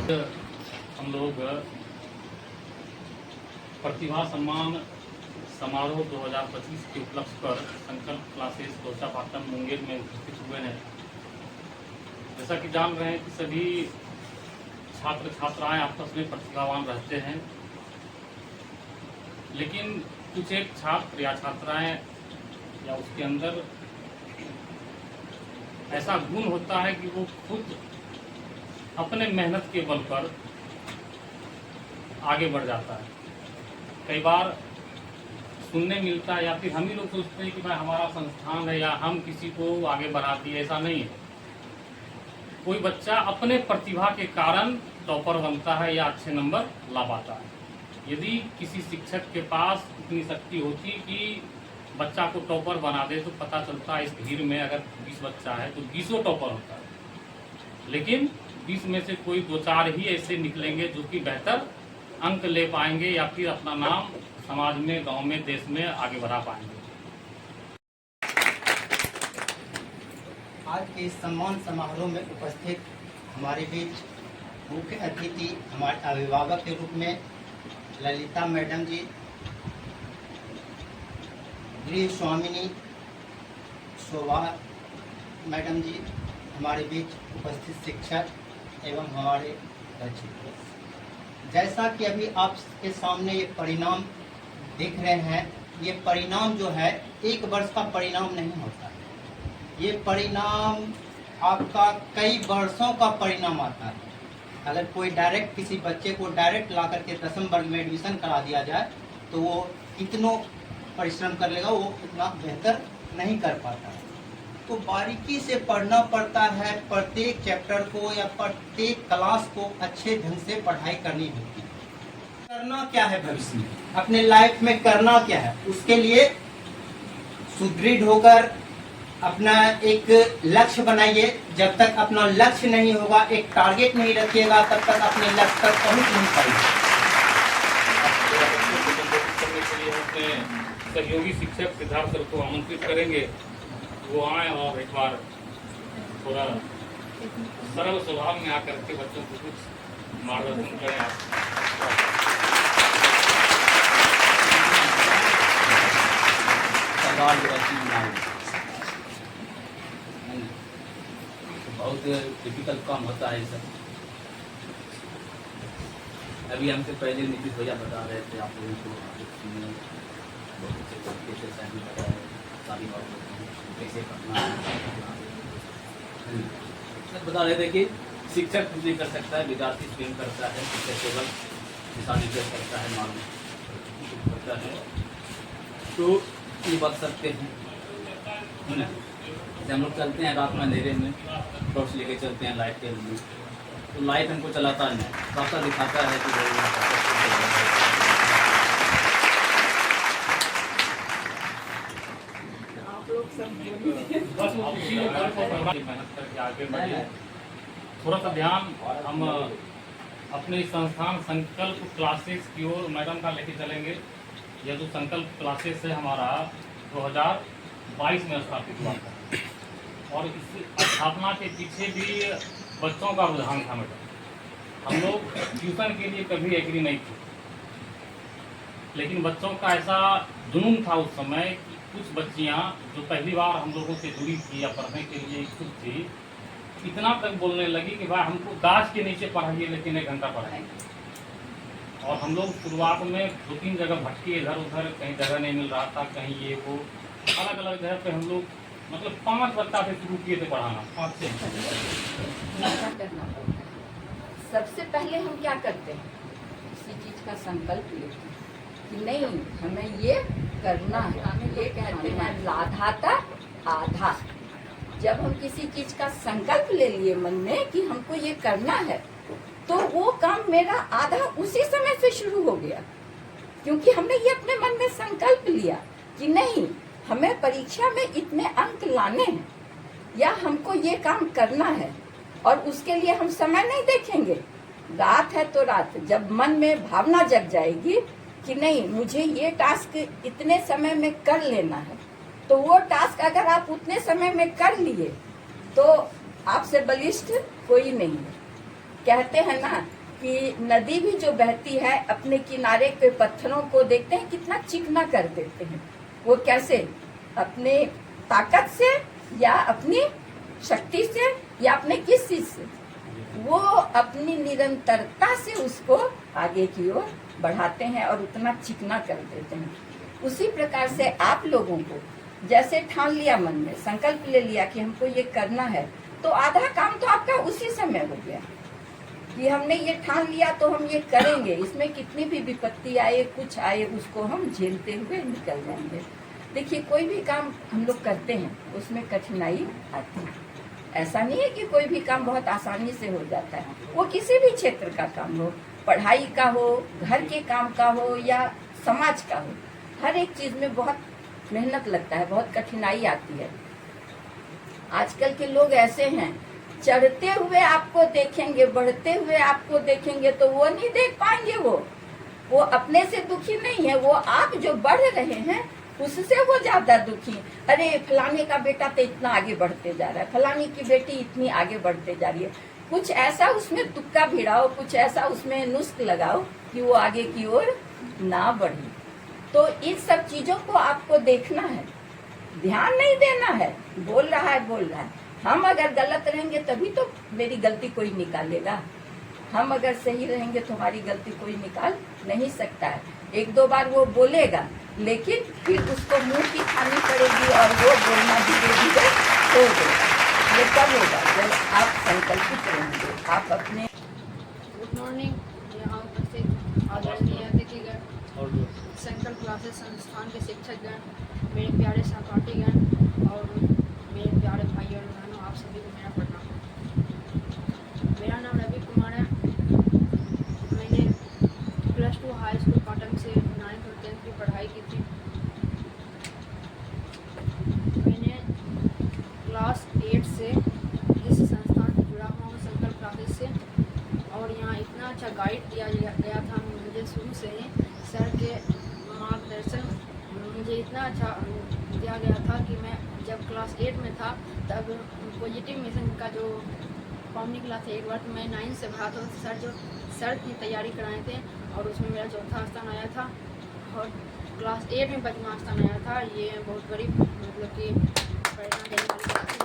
हम लोग प्रतिभा सम्मान समारोह 2025 के उपलक्ष्य पर संकल्प क्लासेस दोसापाटन मुंगेर में उपस्थित हुए हैं। जैसा कि जान रहे हैं कि सभी छात्र छात्राएं आपस में प्रतिभावान रहते हैं, लेकिन कुछ एक छात्र या छात्राएं या उसके अंदर ऐसा गुण होता है कि वो खुद अपने मेहनत के बल पर आगे बढ़ जाता है। कई बार सुनने मिलता है या फिर हम ही लोग सोचते हैं कि भाई हमारा संस्थान है या हम किसी को आगे बढ़ा दिए, ऐसा नहीं है। कोई बच्चा अपने प्रतिभा के कारण टॉपर बनता है या अच्छे नंबर ला पाता है। यदि किसी शिक्षक के पास इतनी शक्ति होती कि बच्चा को टॉपर बना दे तो पता चलता है इस भीड़ में अगर 20 बच्चा है तो 20 टॉपर होता है, लेकिन 20 में से कोई 2-4 ही ऐसे निकलेंगे जो कि बेहतर अंक ले पाएंगे या फिर अपना नाम समाज में, गांव में, देश में आगे बढ़ा पाएंगे। आज के इस सम्मान समारोह में उपस्थित हमारे बीच मुख्य अतिथि हमारे अभिभावक के रूप में ललिता मैडम जी, गृह स्वामिनी शोभा मैडम जी, हमारे बीच उपस्थित शिक्षक एवं हमारे बच्चे। जैसा कि अभी आपके सामने ये परिणाम दिख रहे हैं, ये परिणाम जो है 1 वर्ष का परिणाम नहीं होता है। ये परिणाम आपका कई वर्षों का परिणाम आता है। अगर कोई डायरेक्ट किसी बच्चे को डायरेक्ट ला करके 10वीं वर्ग में एडमिशन करा दिया जाए तो वो कितनों परिश्रम कर लेगा, वो उतना बेहतर नहीं कर पाता है। तो बारीकी से पढ़ना पड़ता है, प्रत्येक चैप्टर को या प्रत्येक क्लास को अच्छे ढंग से पढ़ाई करनी होती है। करना क्या है भविष्य में, अपने लाइफ में करना क्या है, उसके लिए सुदृढ़ होकर अपना एक लक्ष्य बनाइए। जब तक अपना लक्ष्य नहीं होगा, एक टारगेट नहीं रखिएगा, तब तक अपने लक्ष्य तक पहुंच नहीं पाएंगे। सहयोगी शिक्षक सिद्धार्थ सर को आमंत्रित करेंगे, वो आए और एक बार थोड़ा सरल स्वभाव में आकर के बच्चों को कुछ मार्गदर्शन करें। बहुत डिफिकल्ट काम होता है सब। अभी हमसे पहले नीतीश भैया बता रहे थे आप लोगों को, शादी कैसे करना है, बता रहे थे कि शिक्षक कुछ नहीं कर सकता है, विद्यार्थी स्वयं करता है, शिक्षक केवल दिशा निर्देश करता है, मार्ग करता है, तो ये बात सकते हैं। जैसे हम लोग चलते हैं रात में अंधेरे में, टॉर्च लेके चलते हैं लाइट के लिए, तो लाइट हमको चलाता नहीं, रास्ता दिखाता है कि मेहनत करके आगे बढ़े। थोड़ा सा ध्यान हम अपने संस्थान संकल्प क्लासेस की ओर मैडम का लेके चलेंगे। यह जो संकल्प क्लासेस है हमारा 2022 में स्थापित हुआ था और इस स्थापना के पीछे भी बच्चों का रुझान था मैडम। हम लोग ट्यूशन के लिए कभी एग्री नहीं थे, लेकिन बच्चों का ऐसा जुनून था उस समय कि कुछ बच्चियां जो पहली बार हम लोगों से जुड़ी थी या पढ़ने के लिए इच्छुक थी, इतना तक बोलने लगी कि भाई हमको गाछ के नीचे पढ़ाइए, लेकिन 1 घंटा पढ़ाएंगे। और हम लोग शुरुआत में 2-3 जगह भटके, इधर उधर, कहीं जगह नहीं मिल रहा था, कहीं ये वो, अलग अलग जगह पे हम लोग मतलब 5 बच्चा से शुरू किए थे पढ़ाना, 5 से। सबसे पहले हम क्या करते हैं, किसी चीज का संकल्प लेते हैं कि नहीं हमें ये करना है। हमें ये कहते हैं लाधाता आधा। जब हम किसी चीज का संकल्प ले लिए मन में कि हमको ये करना है, तो वो काम मेरा आधा उसी समय से शुरू हो गया, क्योंकि हमने ये अपने मन में संकल्प लिया कि नहीं हमें परीक्षा में इतने अंक लाने हैं या हमको ये काम करना है, और उसके लिए हम समय नहीं देखेंगे। रात है तो रात, जब मन में भावना जग जाएगी कि नहीं मुझे ये टास्क इतने समय में कर लेना है, तो वो टास्क अगर आप उतने समय में कर लिए तो आपसे बलिष्ठ कोई नहीं है। कहते हैं ना कि नदी भी जो बहती है अपने किनारे के पत्थरों को देखते हैं कितना चिकना कर देते हैं। वो कैसे? अपने ताकत से या अपनी शक्ति से या अपने किस चीज से? वो अपनी निरंतरता से उसको आगे की ओर बढ़ाते हैं और उतना चिकना कर देते हैं। उसी प्रकार से आप लोगों को जैसे ठान लिया, मन में संकल्प ले लिया कि हमको ये करना है, तो आधा काम तो आपका उसी समय हो गया कि हमने ये ठान लिया तो हम ये करेंगे। इसमें कितनी भी विपत्ति आए, कुछ आए, उसको हम झेलते हुए निकल जाएंगे। देखिए, कोई भी काम हम लोग करते हैं उसमें कठिनाई आती है। ऐसा नहीं है कि कोई भी काम बहुत आसानी से हो जाता है। वो किसी भी क्षेत्र का काम हो, पढ़ाई का हो, घर के काम का हो या समाज का हो, हर एक चीज में बहुत मेहनत लगता है, बहुत कठिनाई आती है। आजकल के लोग ऐसे हैं, चढ़ते हुए आपको देखेंगे, बढ़ते हुए आपको देखेंगे तो वो नहीं देख पाएंगे। वो अपने से दुखी नहीं है, वो आप जो बढ़ रहे हैं उससे वो ज्यादा दुखी। अरे फलाने का बेटा तो इतना आगे बढ़ते जा रहा है, फलानी की बेटी इतनी आगे बढ़ते जा रही है। कुछ ऐसा उसमें तुक्का भिड़ाओ, कुछ ऐसा उसमें नुस्ख लगाओ कि वो आगे की ओर ना बढ़े। तो इन सब चीजों को आपको देखना है, ध्यान नहीं देना है। बोल रहा है। हम अगर गलत रहेंगे तभी तो मेरी गलती कोई निकालेगा। हम अगर सही रहेंगे तो हमारी गलती कोई निकाल नहीं सकता है। एक दो बार वो बोलेगा, लेकिन फिर उसको मुंह की खानी पड़ेगी और वो बोलना धीरे धीरे हो जाएगा। ये कब होगा? जब आप संकल्पित रहेंगे, आप अपने। Good morning. यहाँ उपस्थित आदरणीय अतिथिगण, संकल्प क्लासेस संस्थान के शिक्षकगण, मेरे प्यारे सहपाठीगण और मेरे प्यारे भाई और बहनों, आप सभी को मेरा प्रणाम। मेरा नाम रवि कुमार है। मैंने +2 हाई स्कूल पाटन से 9th और 10th की पढ़ाई की थी। मैंने क्लास 8 से इस संस्थान से जुड़ा हुआ हूँ, संकल्प क्लासेस से। और यहाँ इतना अच्छा गाइड दिया गया था मुझे शुरू से ही। सर के मार्गदर्शन मुझे इतना अच्छा दिया गया था कि मैं जब क्लास 8 में था तब पॉजिटिव मिशन का जो फॉर्म निकला था एक बार, तो मैं 9 से भरा था। सर की तैयारी कराए थे और उसमें मेरा 4था स्थान आया था और क्लास 8 में 5वां स्थान आया था। ये बहुत बड़ी मतलब कि प्रेरणा देने वाली बात है।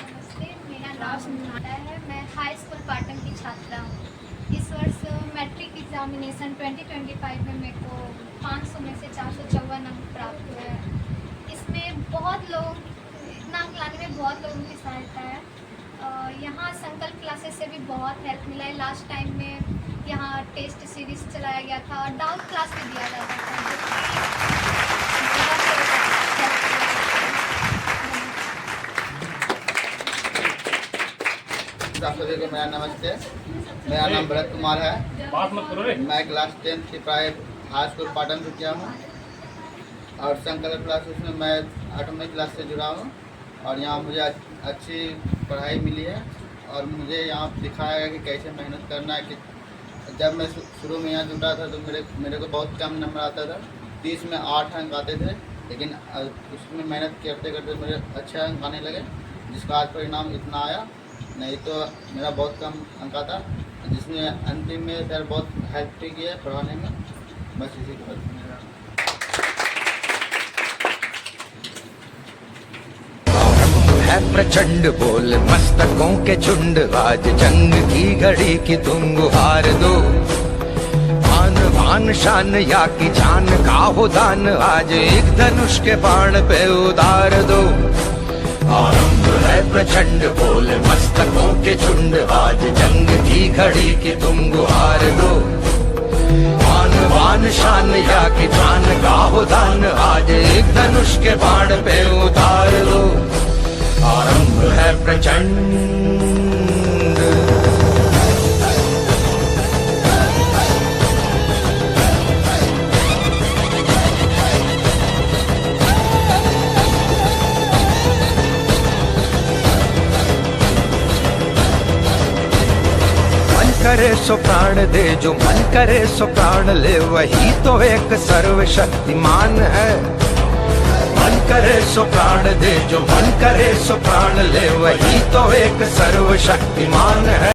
नमस्ते, मेरा नाम नाटा है। मैं हाई स्कूल पाटन की छात्रा हूँ। इस वर्ष मैट्रिक एग्जामिनेशन 2025 में मेरे को 500 में से 454 अंक प्राप्त हुए हैं। इसमें बहुत लोग, इतना अंक लाने में बहुत लोगों की सहायता है। यहाँ संकल्प क्लासेस से भी बहुत हेल्प मिला है। लास्ट टाइम में यहाँ टेस्ट सीरीज चलाया गया था और डाउट क्लास भी दिया जाता था, आप सभी को मेरा नमस्ते। मेरा नाम भरत कुमार है। बात मत करो रे। मैं क्लास 10th की पढ़ाई हाई स्कूल पाटन से किया हूँ और संकल्प क्लासेस में मैं 8वीं क्लास से जुड़ा हूँ और यहाँ मुझे अच्छी पढ़ाई मिली है और मुझे यहाँ दिखाया गया कि कैसे मेहनत करना है। कि जब मैं शुरू में यहाँ जुटा था तो मेरे को बहुत कम नंबर आता था, 30 में 8 अंक आते थे, लेकिन उसमें मेहनत करते करते मेरे अच्छे अंक आने लगे, जिसका आज परिणाम इतना आया। नहीं तो मेरा बहुत कम अंक आता, जिसमें अंतिम में सर बहुत हेल्प की है पढ़ाने में। बस इसी के बाद है प्रचंड बोल मस्तकों के झुंड, आज जंग की घड़ी की तुम गुहार दो। आन बान शान या की जान का हो दान, आज एक धनुष के बाण पे उतार दो। आरंभ है प्रचंड बोल मस्तकों के झुंड, आज जंग की घड़ी की तुम गुहार दो। आन बान शान या की जान का हो दान, आज एक धनुष के बाण पे उतार दो। आरंभ है प्रचंड। करे सो प्राण दे, जो मन करे सो प्राण ले, वही तो एक सर्वशक्तिमान है। मन करे सो प्राण दे, जो मन करे सो प्राण ले, वही तो एक सर्वशक्तिमान है।